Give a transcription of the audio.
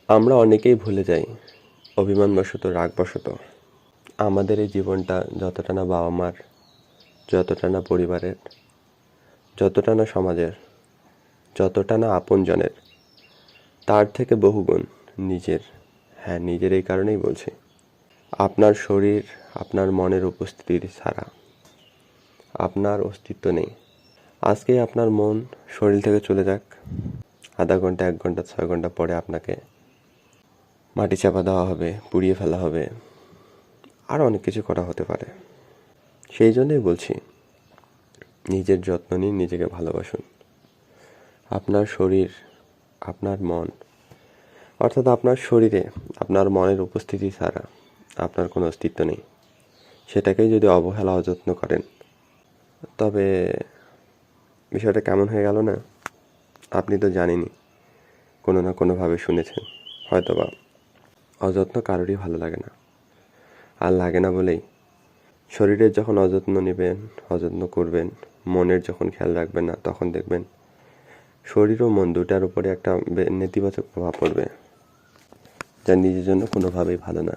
আমরা অনেকেই ভুলে যাই অভিমানবশত, রাগবশত আমাদের এই জীবনটা যতটা না বাবা মার, যতটা না পরিবারের, যতটা না সমাজের, যতটা না আপনজনের, তার থেকে বহুগুণ নিজের। হ্যাঁ, নিজের এই কারণেই বলছি, আপনার শরীর, আপনার মনের উপস্থিতি ছাড়া আপনার অস্তিত্ব নেই। আজকেই আপনার মন শরীর থেকে চলে যাক, আধা ঘন্টা, 1 ঘন্টা, 6 ঘন্টা পরে আপনাকে মাটি চাপা দেওয়া হবে, পুড়িয়ে ফেলা হবে, আরও অনেক কিছু করা হতে পারে। সেই জন্যই বলছি, নিজের যত্ন নিন, নিজেকে ভালোবাসুন। আপনার শরীর, আপনার মন, অর্থাৎ আপনার শরীরে আপনার মনের উপস্থিতি ছাড়া আপনার কোনো অস্তিত্ব নেই। সেটাকেই যদি অবহেলা, অযত্ন করেন, তবে বিষয়টা কেমন হয়ে গেল না? আপনি তো জানেনই, কোনো না কোনোভাবে শুনেছেন হয়তোবা। অযত্ন কারোরই ভালো লাগে না, আর লাগে না বলেই শরীরের যখন অযত্ন নেবেন, অযত্ন করবেন, মনের যখন খেয়াল রাখবেন না, তখন দেখবেন শরীর ও মন দুটার উপরে একটা নেতিবাচক প্রভাব পড়বে, যা নিজের জন্য কোনোভাবেই ভালো না।